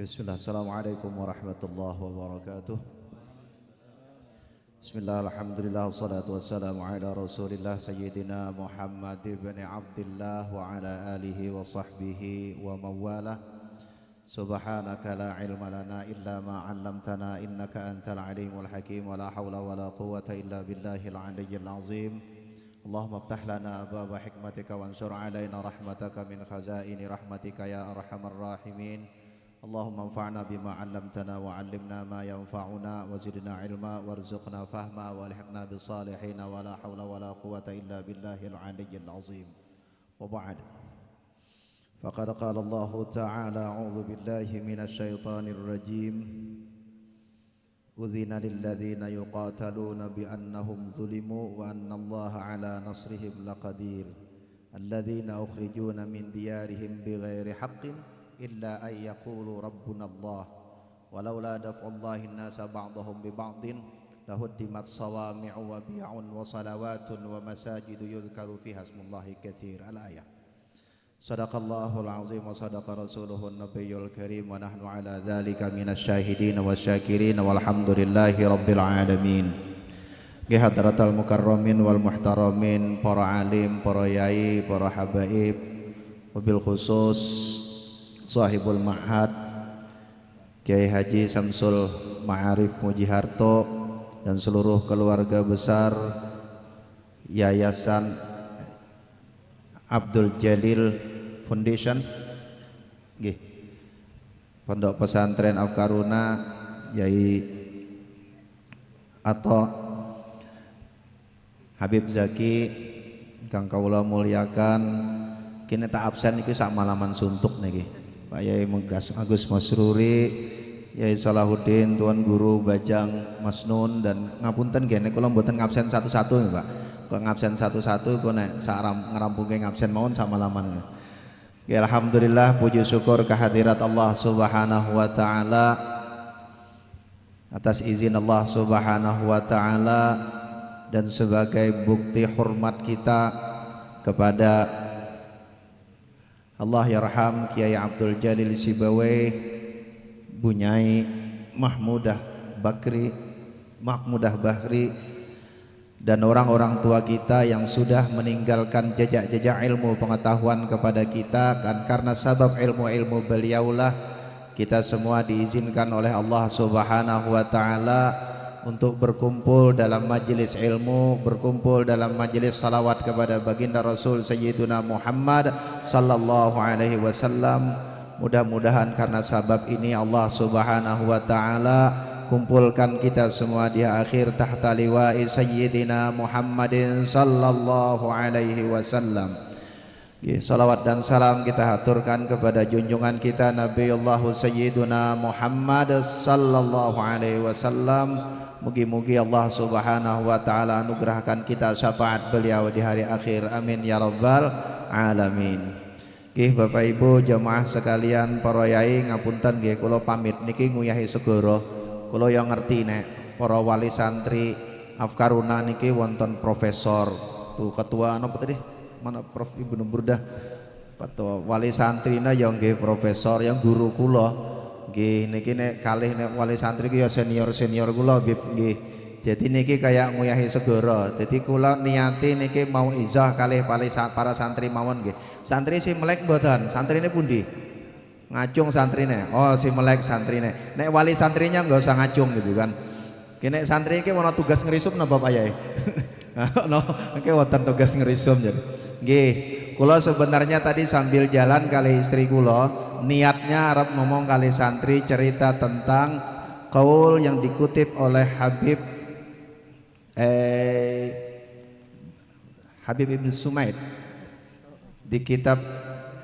Bismillah, assalamualaikum warahmatullahi wabarakatuh. Bismillah, alhamdulillah, wassalatu wassalamu ala rasulillah Sayyidina Muhammad ibn Abdillah wa ala alihi wa sahbihi wa mawalah. Subhanaka la ilma lana illa ma 'allamtana innaka antal alimul hakim wa la hawla wa la quwwata illa billahil aliyyil azim. Allahumma iftah lana ababa hikmatika wansur alaina rahmataka min khazaini rahmatika ya arhamar rahimin. Allahumma anfa'na bima 'allamtana wa 'allimna ma yanfa'una wa zidna 'ilma warzuqna fahma wa alhiqna bis salihin wa la hawla wa la quwwata illa billahil aliyyil azim. Wa ba'd. Faqad qala Allah ta'ala a'udzu billahi minasy syaithanir rajim. Udzina lil ladzina yuqataluna bi annahum zulimu wa anna Allah 'ala nasrihim laqadir. Alladzina ukhrijuna min diyarihim bighairi haqqin illa ay yaqulu rabbuna Allah walaula daf'ullahi an-nasa ba'dahum bi ba'din lahuddimat sawami'u wa bi'un wa salawatun wa masajidu yudhkaru fiha ismullahi katsir. Al-ayah. Sadaqallahul azim wa sadaqa rasuluhu an-nabiyyul karim wa nahnu ala dzalika minasy syahidin wasyakirin walhamdulillahi rabbil alamin. Ki hadratal mukarramin wal muhtaramin, para alim, para yai, para habaib, wabil khusus Sahibul Ma'had Kiai Haji Samsul Ma'arif Mujiharto dan seluruh keluarga besar Yayasan Abdul Jalil Foundation, Pondok Pesantren Afkaruna Yai Ato Habib Zaki kang kawula mulyakan, kini tak absen iki sak malaman suntuk niki. Pak Yai Megas Agus Masruri, Yai Salahuddin, Tuan Guru Bajang Masnun, dan ngapunten gene kula mboten ngabsen satu-satu ya Pak. Kok ngabsen satu-satu kok nek sak ngerampungke ngabsen mawon sak malaman. Ya alhamdulillah, puji syukur kehadirat Allah Subhanahu wa taala. Atas izin Allah Subhanahu wa taala dan sebagai bukti hormat kita kepada Allah yarham Kiai Abdul Jalil Sibawai, Bunyai Mahmudah Bahri, dan orang-orang tua kita yang sudah meninggalkan jejak-jejak ilmu pengetahuan kepada kita, kan karena sebab ilmu-ilmu beliaulah kita semua diizinkan oleh Allah Subhanahu wa taala untuk berkumpul dalam majelis ilmu, berkumpul dalam majelis salawat kepada baginda Rasul Sayyiduna Muhammad sallallahu alaihi wasallam. Mudah-mudahan karena sebab ini Allah Subhanahu wa taala kumpulkan kita semua di akhir tahta liwa'i Sayyidina Muhammadin sallallahu alaihi wasallam. Salawat dan salam kita haturkan kepada junjungan kita Nabiullah Sayyiduna Muhammad sallallahu alaihi wasallam. Mugi-mugi Allah Subhanahu wa taala anugerahkan kita syafaat beliau di hari akhir. Amin ya rabbal alamin. Nggih Bapak Ibu jamaah sekalian, para yai ngapunten nggih kula pamit niki nguyahi segara. Kula yo ngerti nek para wali santri Afkaruna niki wonten profesor. Tuh ketua napa tadi? Mana Prof Ibnu Burdah. Ketua wali santrina yo nggih profesor, yang guru kula. Nggih niki nek kalih nek wali santri ki ya senior-senior kula nggih. Jadi niki kayak nguyahi segara. Jadi kula niati niki mau izah kalih para santri mawon nggih. Santri si melek mboten? Santrine pundi? Ngacung santrine. Oh si melek santrine. Nek wali santrinya enggak usah ngacung gitu kan. Ki nek santri iki ana tugas ngerisum napa Pak Yai? No, iki wonten tugas ngerisum jadi. Nggih, kula sebenarnya tadi sambil jalan kali istri kula niatnya arep ngomong kali santri cerita tentang qaul yang dikutip oleh Habib Ibn Sumaid di kitab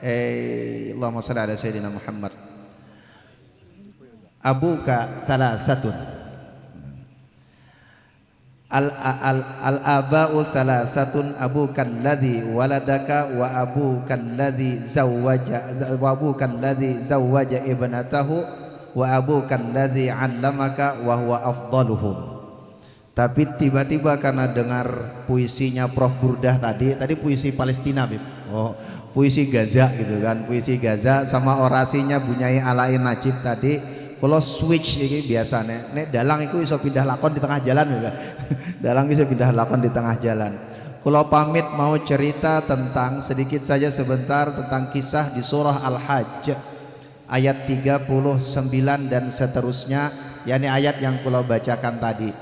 Allahumma shalli ala sayyidina Muhammad. Abuka salasatun al-aba'u salasatun, abuka alladhi waladaka wa abuka alladhi zawwaja ibnatahu wa abuka alladhi 'allamaka wa huwa afdaluhum. Tapi tiba-tiba karena dengar puisinya Prof Burdah tadi puisi Palestina, Bib. Oh, puisi Gaza gitu kan, puisi Gaza sama orasinya Bunyai Alain Najib tadi. Kalau switch ini biasanya, nek dalang itu bisa pindah lakon di tengah jalan juga. Dalang bisa pindah lakon di tengah jalan. Kalau pamit mau cerita tentang sedikit saja sebentar tentang kisah di surah Al-Hajj ayat 39 dan seterusnya, yakni ayat yang kulo bacakan tadi.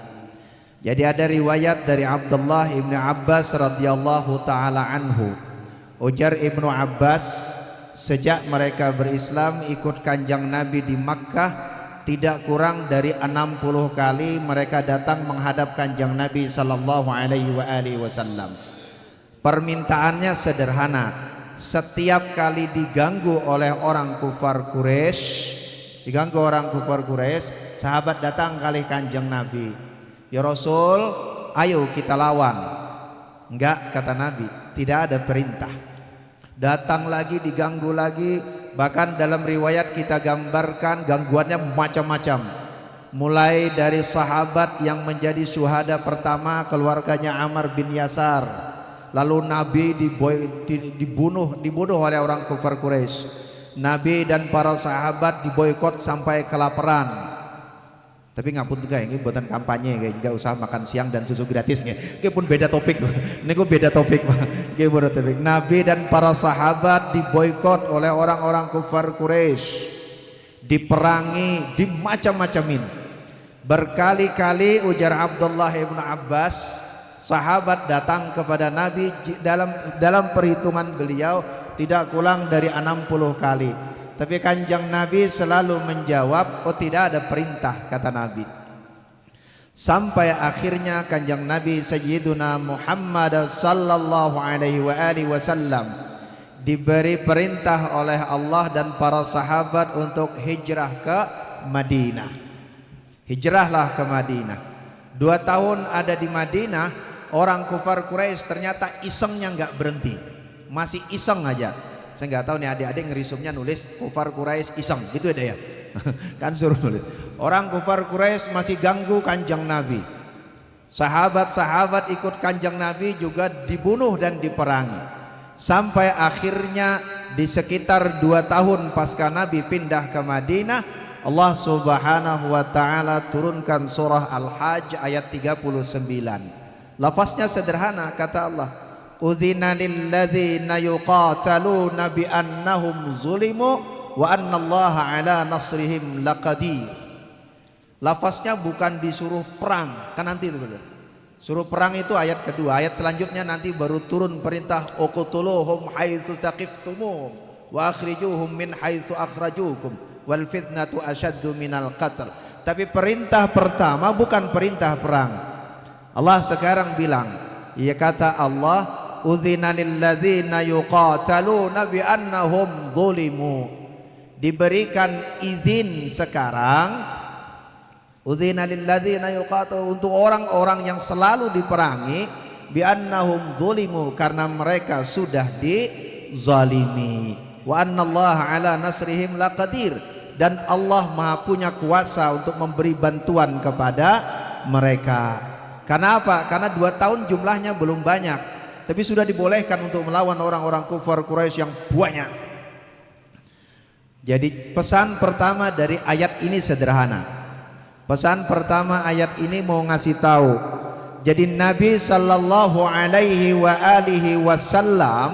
Jadi ada riwayat dari Abdullah ibnu Abbas radhiyallahu taala anhu. Ujar Ibnu Abbas, sejak mereka berislam ikut kanjeng Nabi di Makkah, tidak kurang dari 60 kali mereka datang menghadap kanjeng Nabi sallallahu alaihi wasallam. Permintaannya sederhana. Setiap kali diganggu oleh orang kufar Quraisy, sahabat datang kali kanjeng Nabi. Ya Rasul, ayo kita lawan. Enggak, kata Nabi, tidak ada perintah. Datang lagi, diganggu lagi. Bahkan dalam riwayat kita gambarkan gangguannya macam-macam. Mulai dari sahabat yang menjadi syuhada pertama, keluarganya Ammar bin Yasar. Lalu Nabi dibunuh oleh orang kufar Quraisy. Nabi dan para sahabat diboikot sampai kelaparan. Tapi ngapun juga ini buatan kampanye kayak nggak usah makan siang dan susu gratis nggak pun beda topik. Ini beda topik Nabi dan para sahabat diboikot oleh orang-orang kufar Quraisy, diperangi, dimacam-macamin. Berkali-kali ujar Abdullah ibnu Abbas, sahabat datang kepada Nabi dalam perhitungan beliau tidak kurang dari 60 kali. Tapi kanjeng Nabi selalu menjawab, oh tidak ada perintah, kata Nabi. Sampai akhirnya kanjeng Nabi Sayyiduna Muhammad sallallahu alaihi wasallam diberi perintah oleh Allah dan para sahabat untuk hijrah ke Madinah. Hijrahlah ke Madinah. 2 tahun ada di Madinah, orang kufar Quraisy ternyata isengnya nggak berhenti, masih iseng aja. Saya nggak tahu nih adik-adik ngerisumnya nulis kufar Quraisy iseng gitu ada ya. Kan suruh nulis. Orang kufar Quraisy masih ganggu kanjeng Nabi. Sahabat-sahabat ikut kanjeng Nabi juga dibunuh dan diperangi. Sampai akhirnya di sekitar 2 tahun pasca Nabi pindah ke Madinah, Allah Subhanahu wa taala turunkan surah Al-Hajj ayat 39. Lafaznya sederhana, kata Allah, Udzina lilladzina yuqataluna bi annahum zulimu wa annallaha ala nasrihim laqadir. Lafaznya bukan disuruh perang, kan nanti itu betul. Suruh perang itu ayat kedua. Ayat selanjutnya nanti baru turun perintah uqtuluhum haitsu taqiftumuhum wa akhrijuhum min haitsu akhrajukum wal fitnatu asyaddu minal qatl. Tapi perintah pertama bukan perintah perang. Allah sekarang bilang, ya kata Allah, Udzina lilladzina yuqataluna bi annahum zulimu. Diberikan izin sekarang, udzina lilladzina yuqataluna, untuk orang-orang yang selalu diperangi, bi annahum zulimu, karena mereka sudah dizalimi. Wa annallaha ala nasrihim laqadir, dan Allah Maha punya kuasa untuk memberi bantuan kepada mereka. Karena apa? Karena 2 tahun jumlahnya belum banyak, tapi sudah dibolehkan untuk melawan orang-orang kufar Quraisy yang banyak. Jadi pesan pertama dari ayat ini sederhana. Pesan pertama ayat ini mau ngasih tahu, jadi Nabi sallallahu alaihi wasallam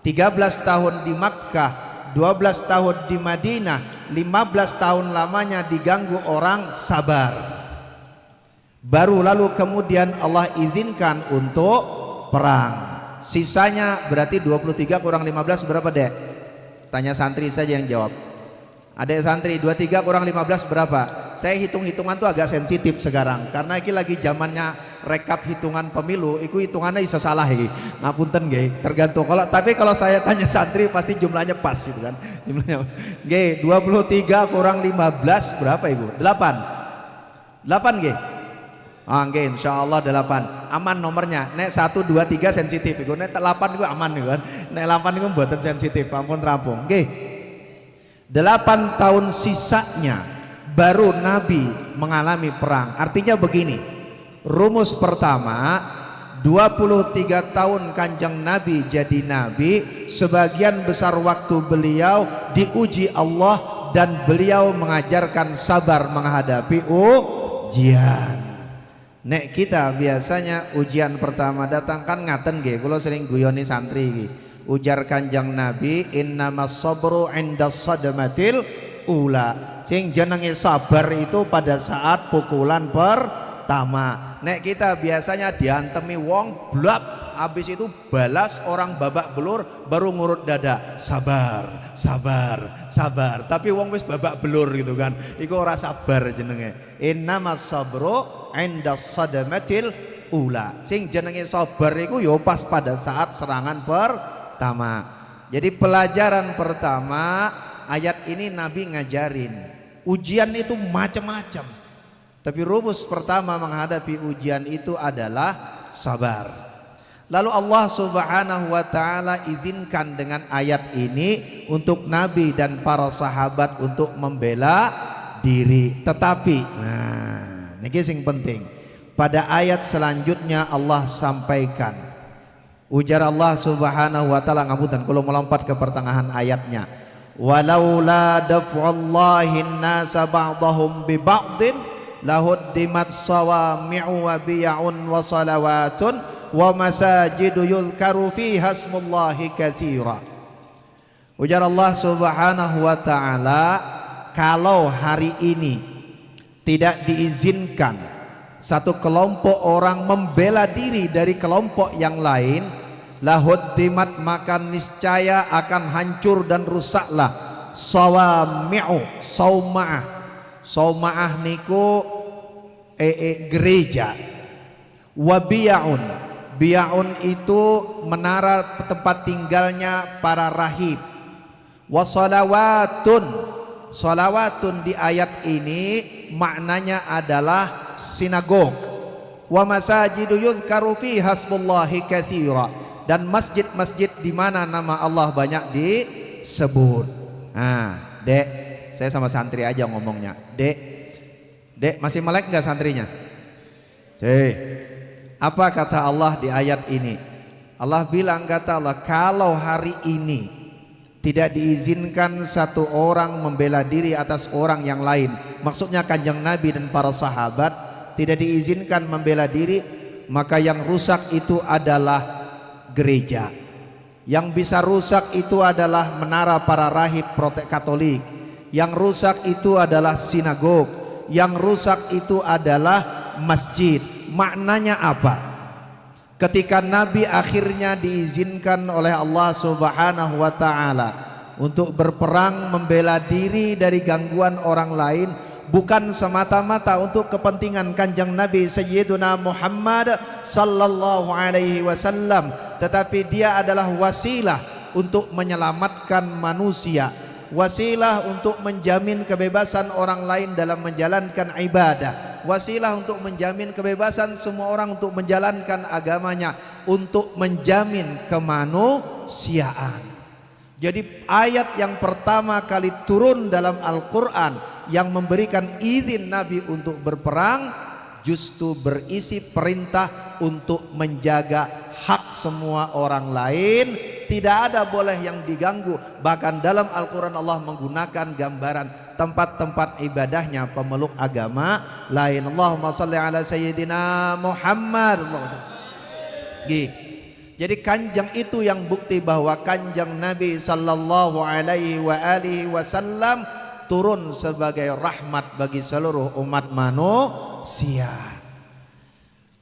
13 tahun di Makkah, 12 tahun di Madinah, 15 tahun lamanya diganggu orang, sabar. Baru lalu kemudian Allah izinkan untuk perang. Sisanya berarti 23 kurang 15 berapa, Dek? Tanya santri saja yang jawab. Ada santri 23 kurang 15 berapa? Saya hitung-hitungan tuh agak sensitif sekarang karena ini lagi zamannya rekap hitungan pemilu, itu hitungannya bisa salah iki. Ngapunten nggih, tergantung. Tapi kalau saya tanya santri pasti jumlahnya pas gitu kan. Jumlahnya nggih, 23 kurang 15 berapa Ibu? 8. 8 nggih. Nggih, insyaallah 8. Aman nomornya. Nek 1 2 3 sensitif iku. Nek 8 iku aman iku kan. Nek 8 iku mboten sensitif, ampun rampung. Nggih. 8 tahun sisanya baru Nabi mengalami perang. Artinya begini, Rumus pertama, 23 tahun Kanjeng Nabi jadi nabi, sebagian besar waktu beliau diuji Allah dan beliau mengajarkan sabar menghadapi ujian. Nek kita biasanya ujian pertama datang kan ngaten nggih, kula sering guyoni santri iki. Ujar Kanjeng Nabi, innamas sabru 'inda sadmatil ula. Sing jenenge sabar itu pada saat pukulan pertama. Nek kita biasanya diantemi wong blak, habis itu balas orang babak belur baru ngurut dada. Sabar, sabar, sabar. Tapi wong wis babak belur gitu kan. Iku ora sabar jenenge. Innamas sabru 'inda sadmatil ula. Sing jenenge sabar iku ya pas pada saat serangan pertama. Jadi pelajaran pertama ayat ini Nabi ngajarin ujian itu macam-macam, tapi rumus pertama menghadapi ujian itu adalah sabar. Lalu Allah Subhanahu wa taala izinkan dengan ayat ini untuk Nabi dan para sahabat untuk membela diri. Tetapi niki sing penting, pada ayat selanjutnya Allah sampaikan, ujar Allah Subhanahu wa taala, ngapunten kula melompat ke pertengahan ayatnya, walaula daf'ullahin nasa ba'dahum bi ba'din lahuddimat sawami'u wa biya'un wa salawatun wa masajidu yuzkaru fiha ismullahi katsira. Ujar Allah Subhanahu wa taala, kalau hari ini tidak diizinkan satu kelompok orang membela diri dari kelompok yang lain, lahuddimat, maka niscaya akan hancur dan rusaklah sawami'u, sauma'ah. Sauma'ah niku gereja. Wabiya'un, biya'un itu menara tempat tinggalnya para rahib. Wasalawatun, salawatun di ayat ini maknanya adalah sinagog. Wa masajidu yuzkaru fiha ismullahi katsira, dan masjid-masjid di mana nama Allah banyak disebut. Dek, saya sama santri aja ngomongnya. Dek, masih melek nggak santrinya? Apa kata Allah di ayat ini? Allah bilang, kata Allah, kalau hari ini tidak diizinkan satu orang membela diri atas orang yang lain, maksudnya Kanjeng Nabi dan para sahabat tidak diizinkan membela diri, maka yang rusak itu adalah gereja. Yang bisa rusak itu adalah menara para rahib Katolik. Yang rusak itu adalah sinagog. Yang rusak itu adalah masjid. Maknanya apa? Ketika Nabi akhirnya diizinkan oleh Allah Subhanahu wa taala untuk berperang membela diri dari gangguan orang lain, bukan semata-mata untuk kepentingan Kanjeng Nabi Sayyiduna Muhammad sallallahu alaihi wasallam, tetapi dia adalah wasilah untuk menyelamatkan manusia, wasilah untuk menjamin kebebasan orang lain dalam menjalankan ibadah, wasilah untuk menjamin kebebasan semua orang untuk menjalankan agamanya, untuk menjamin kemanusiaan. Jadi ayat yang pertama kali turun dalam Al-Quran yang memberikan izin Nabi untuk berperang justru berisi perintah untuk menjaga hak semua orang lain. Tidak ada boleh yang diganggu. Bahkan dalam Al-Quran Allah menggunakan gambaran tempat-tempat ibadahnya pemeluk agama lain. Allahumma salli ala Sayyidina Muhammad. Jadi kanjeng itu yang bukti bahwa kanjeng Nabi sallallahu alaihi wasallam turun sebagai rahmat bagi seluruh umat manusia.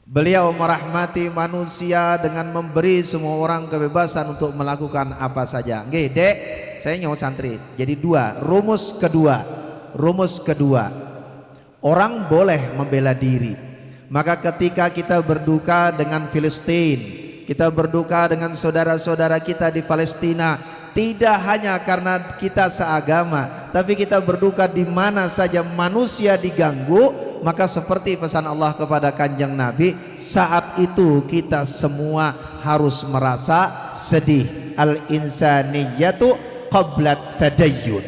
Beliau merahmati manusia dengan memberi semua orang kebebasan untuk melakukan apa saja. Nggih, Dek, saya nyawa santri. Jadi rumus kedua, orang boleh membela diri. Maka ketika kita berduka dengan Filistin, kita berduka dengan saudara-saudara kita di Palestina, tidak hanya karena kita seagama, tapi kita berduka di mana saja manusia diganggu, maka seperti pesan Allah kepada kanjeng Nabi, saat itu kita semua harus merasa sedih. Al-insaniyatu qabla tadayyun.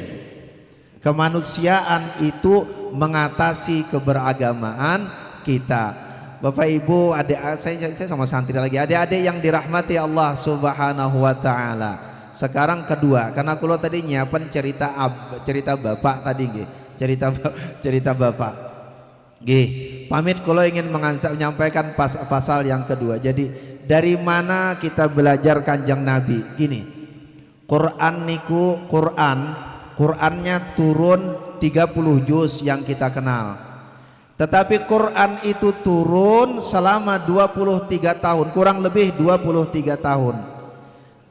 Kemanusiaan itu mengatasi keberagamaan kita. Bapak Ibu, adik saya sama santri lagi, adik-adik yang dirahmati Allah Subhanahu wa taala. Sekarang kedua, karena kalau tadi nyiapan cerita Bapak tadi nggih, cerita Bapak. Nggih, pamit kalau ingin menyampaikan pasal yang kedua. Jadi dari mana kita belajar Kanjeng Nabi? Gini. Quran niku Qurannya turun 30 juz yang kita kenal. Tetapi Quran itu turun selama 23 tahun, kurang lebih 23 tahun.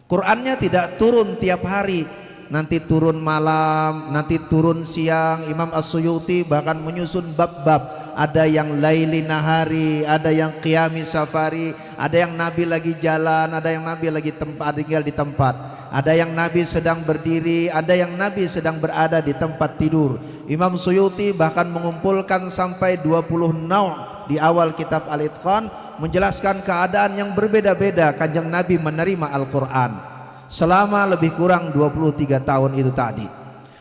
Qurannya tidak turun tiap hari, nanti turun malam, nanti turun siang. Imam As-Suyuti bahkan menyusun bab-bab. Ada yang laili nahari, ada yang qiyami safari, ada yang Nabi lagi jalan, ada yang Nabi lagi tinggal di tempat, ada yang Nabi sedang berdiri, ada yang Nabi sedang berada di tempat tidur. Imam Suyuti bahkan mengumpulkan sampai 20 naw' di awal kitab Al-Itqan, menjelaskan keadaan yang berbeda-beda Kanjeng Nabi menerima Al-Quran selama lebih kurang 23 tahun itu tadi.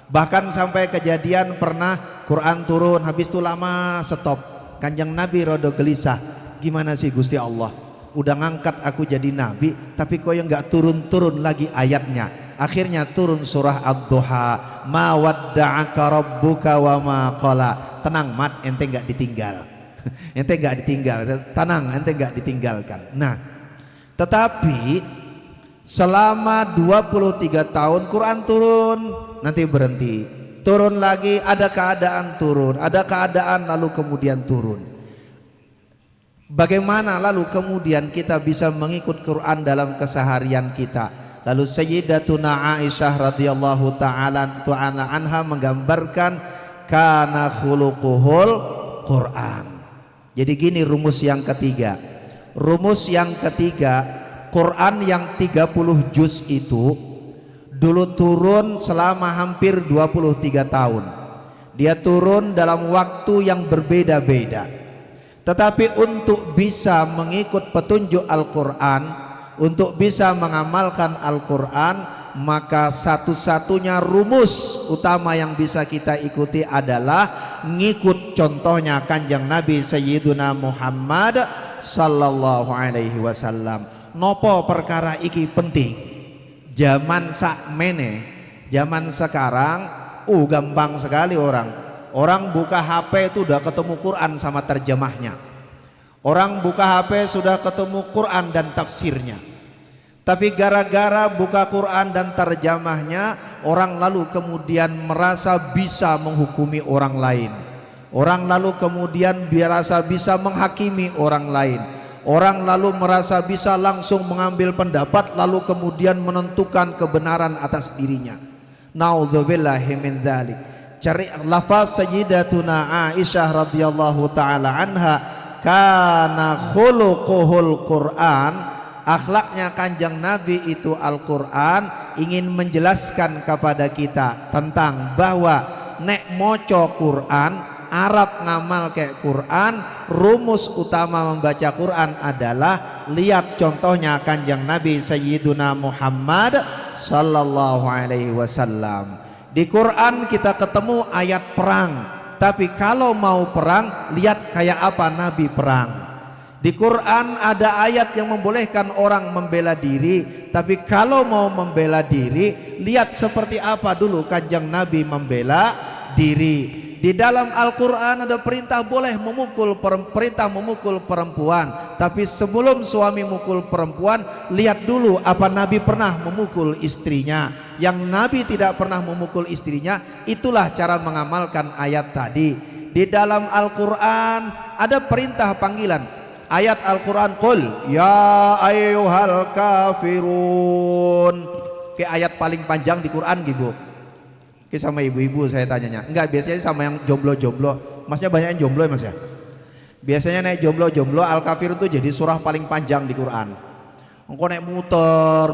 Bahkan sampai kejadian pernah Quran turun, habis itu lama stop. Kanjeng Nabi rada gelisah, gimana sih Gusti Allah, udah ngangkat aku jadi Nabi tapi kok yang gak turun-turun lagi ayatnya. Akhirnya turun surah Ad-Duha, ma wadda'aka rabbuka wa ma qala. Tenang mat, ente gak ditinggal. Ente gak ditinggal, tenang, ente gak ditinggalkan. Nah, tetapi selama 23 tahun Quran turun, nanti berhenti, turun lagi, ada keadaan turun, ada keadaan lalu kemudian turun. Bagaimana lalu kemudian kita bisa mengikut Quran dalam keseharian kita? Lalu Sayyidatuna Aisyah radhiyallahu ta'ala anha menggambarkan kana khuluquhul Quran. Jadi gini rumus yang ketiga. Rumus yang ketiga, Quran yang 30 juz itu dulu turun selama hampir 23 tahun. Dia turun dalam waktu yang berbeda-beda. Tetapi untuk bisa mengikut petunjuk Al-Quran, untuk bisa mengamalkan Al-Quran, maka satu-satunya rumus utama yang bisa kita ikuti adalah ngikut contohnya Kanjeng Nabi Sayyiduna Muhammad sallallahu alaihi wasallam. Nopo perkara iki penting? Zaman sakmene, zaman sekarang gampang sekali orang buka HP itu udah ketemu Quran sama terjemahnya. Orang buka HP sudah ketemu Quran dan tafsirnya. Tapi gara-gara buka Quran dan terjemahnya, orang lalu kemudian merasa bisa menghukumi orang lain. Orang lalu kemudian merasa bisa menghakimi orang lain. Orang lalu merasa bisa langsung mengambil pendapat, lalu kemudian menentukan kebenaran atas dirinya. Naudzubillahi min dzalik. Cari lafaz Sayyidatuna Aisyah radhiyallahu taala anha, kana khuluquhul Quran, akhlaknya Kanjeng Nabi itu Al-Quran. Ingin menjelaskan kepada kita tentang bahwa nek moco Quran, Arab ngamal kayak Quran, rumus utama membaca Quran adalah lihat contohnya Kanjeng Nabi Sayyiduna Muhammad sallallahu alaihi wasallam. Di Quran kita ketemu ayat perang, tapi kalau mau perang, lihat kayak apa Nabi perang. Di Quran ada ayat yang membolehkan orang membela diri, tapi kalau mau membela diri, lihat seperti apa dulu Kanjeng Nabi membela diri. Di dalam Al-Quran ada perintah boleh perintah memukul perempuan, tapi sebelum suami mukul perempuan, lihat dulu apa Nabi pernah memukul istrinya. Yang Nabi tidak pernah memukul istrinya, itulah cara mengamalkan ayat tadi. Di dalam Al-Quran ada perintah panggilan. Ayat Al-Quran, qul ya ayyuhal kafirun. Ke ayat paling panjang di Quran gitu. Oke, sama ibu-ibu saya tanyanya. Enggak, biasanya sama yang jomblo-jomblo. Masnya banyak yang jomblo ya mas ya? Biasanya naik jomblo-jomblo Al-Kafirun itu jadi surah paling panjang di Quran. Engkau naik muter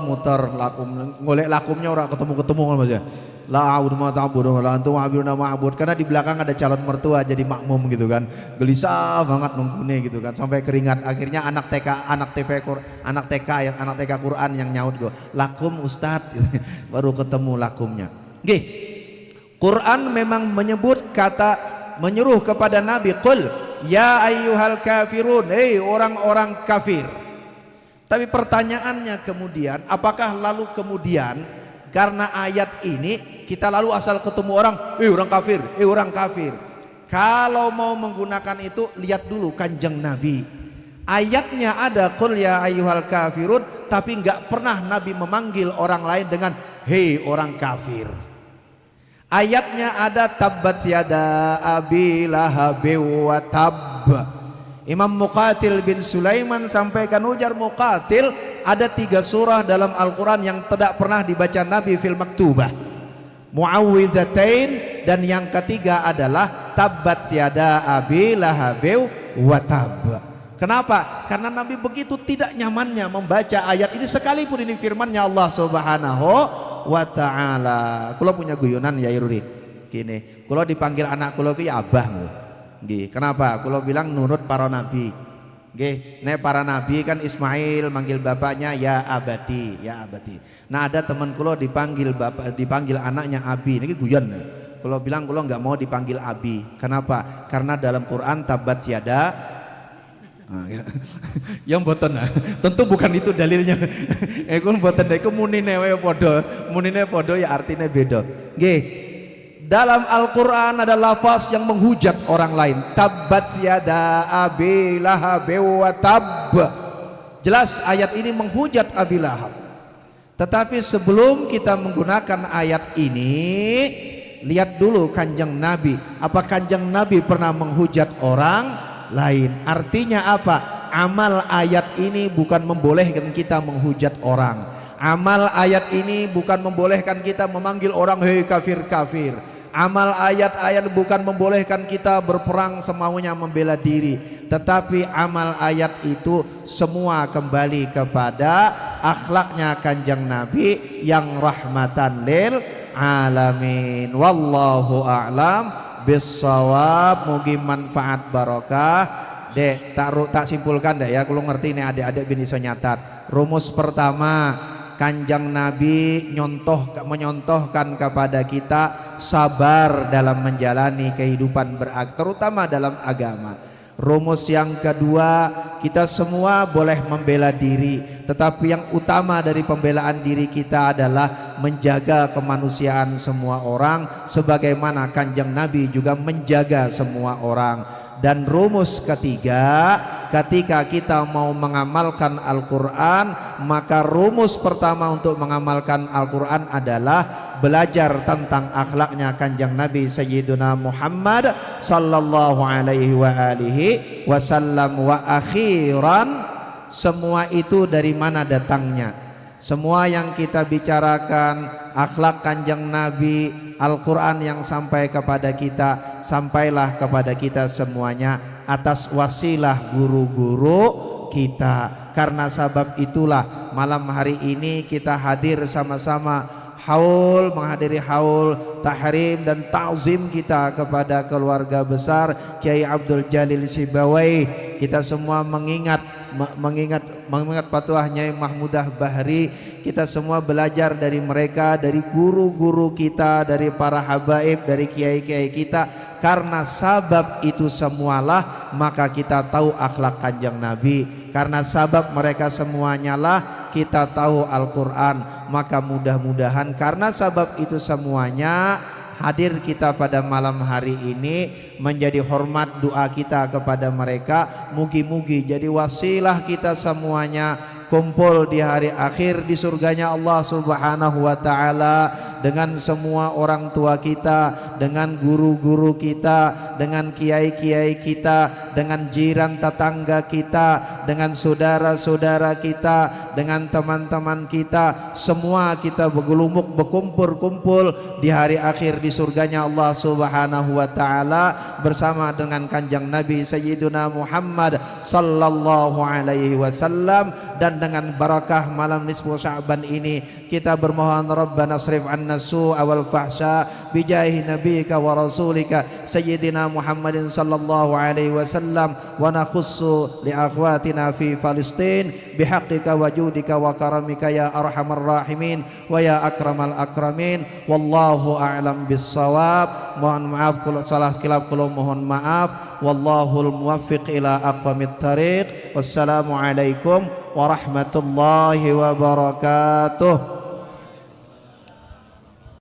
lakum, ngolek lakumnya orang ketemu kan mas ya. La a'budu ma ta'budun wa la antum a'buduna ma a'bud. Karena di belakang ada calon mertua jadi makmum gitu kan. Gelisah banget nunggunya gitu kan, sampai keringat. Akhirnya anak TK Quran yang nyaut gue, lakum ustadz. Baru ketemu lakumnya. Nggih. Quran memang menyebut kata, menyuruh kepada Nabi, qul ya ayyuhal kafirun, hei orang-orang kafir. Tapi pertanyaannya kemudian, apakah lalu kemudian karena ayat ini kita lalu asal ketemu orang, orang kafir, orang kafir. Kalau mau menggunakan itu, lihat dulu Kanjeng Nabi. Ayatnya ada qul ya ayyuhal kafirun, tapi enggak pernah Nabi memanggil orang lain dengan hei orang kafir. Ayatnya ada tabbat yada abi lahab wa tab. Imam Muqatil bin Sulaiman sampaikan, ujar Muqatil, ada 3 surah dalam Al-Quran yang tidak pernah dibaca Nabi fil maktubah. Muawwidzatain, dan yang ketiga adalah tabbat yada abi lahab wa tab. Kenapa? Karena Nabi begitu tidak nyamannya membaca ayat ini, sekalipun ini firmannya Allah Subhanahu wa ta'ala. Kula punya guyonan ya Iruri gini, kula dipanggil anak kula ki abah nggih. Kenapa? Kula bilang nurut para nabi nggih. Nek para nabi kan Ismail manggil bapaknya ya abati, ya abati. Nah ada teman kula dipanggil anaknya abi, niki guyon. Kula bilang kula nggak mau dipanggil abi. Kenapa? Karena dalam Quran tabat yada. Yang boten, tentu bukan itu dalilnya. Kun boten, iku munine wae padha, munine padha ya artinya beda. Nggih. Dalam Al-Qur'an ada lafaz yang menghujat orang lain. Tabbat yada abi lahab wa tab. Jelas ayat ini menghujat Abi Lahab. Tetapi sebelum kita menggunakan ayat ini, lihat dulu Kanjeng Nabi. Apa Kanjeng Nabi pernah menghujat orang lain? Artinya apa? Amal ayat ini bukan membolehkan kita menghujat orang. Amal ayat ini bukan membolehkan kita memanggil orang hei kafir kafir. Amal ayat-ayat bukan membolehkan kita berperang semaunya membela diri. Tetapi amal ayat itu semua kembali kepada akhlaknya Kanjeng Nabi yang rahmatan lil alamin. Wallahu a'lam bisawab. Mugi manfaat barokah. Dek tak simpulkan deh ya, kalau ngerti nih adik-adik bin iso nyatat. Rumus pertama, Kanjeng Nabi menyontohkan kepada kita sabar dalam menjalani kehidupan terutama dalam agama. Rumus yang kedua, kita semua boleh membela diri, tetapi yang utama dari pembelaan diri kita adalah menjaga kemanusiaan semua orang, sebagaimana Kanjeng Nabi juga menjaga semua orang. Dan rumus ketiga, ketika kita mau mengamalkan Al-Quran, maka rumus pertama untuk mengamalkan Al-Quran adalah belajar tentang akhlaknya Kanjeng Nabi Sayyiduna Muhammad sallallahu alaihi wa alihi wasallam. Wa akhiran, semua itu dari mana datangnya? Semua yang kita bicarakan, akhlak Kanjeng Nabi, Al-Quran yang sampai kepada kita, sampailah kepada kita semuanya atas wasilah guru-guru kita. Karena sebab itulah malam hari ini kita hadir sama-sama haul, menghadiri haul tahrim dan ta'zim kita kepada keluarga besar Kiai Abdul Jalil Sibawai. Kita semua mengingat patuah Nyai Mahmudah Bahri. Kita semua belajar dari mereka, dari guru-guru kita, dari para habaib, dari kiai-kiai kita. Karena sabab itu semualah maka kita tahu akhlak Kanjeng Nabi. Karena sabab mereka semuanya lah kita tahu Al-Quran. Maka mudah-mudahan karena sabab itu semuanya, hadir kita pada malam hari ini menjadi hormat doa kita kepada mereka. Mugi-mugi jadi wasilah kita semuanya kumpul di hari akhir di surganya Allah Subhanahu wa ta'ala, dengan semua orang tua kita, dengan guru-guru kita, dengan kiai-kiai kita, dengan jiran tetangga kita, dengan saudara-saudara kita, dengan teman-teman kita. Semua kita bergelumuk, berkumpul-kumpul di hari akhir di surganya Allah Subhanahu wa ta'ala bersama dengan Kanjeng Nabi Sayyiduna Muhammad sallallahu alaihi wasallam. Dan dengan barakah malam nisfu Sya'ban ini kita bermohon Rabbana srif anna su'a wal fahsya bijahi nabiyika wa rasulika Sayyidina Muhammadin sallallahu alaihi wasallam, wa nakhussu li akhwatina fi Palestin bihaqqika wa judika wa karamika ya arhamar rahimin wa ya akramal akramin. Wallahu a'lam bissawab. Mohon maaf kalau salah kilap, kalau mohon maaf. wallahul muwaffiq ila aqwamit thariq. Wassalamu alaikum warahmatullahi wabarakatuh.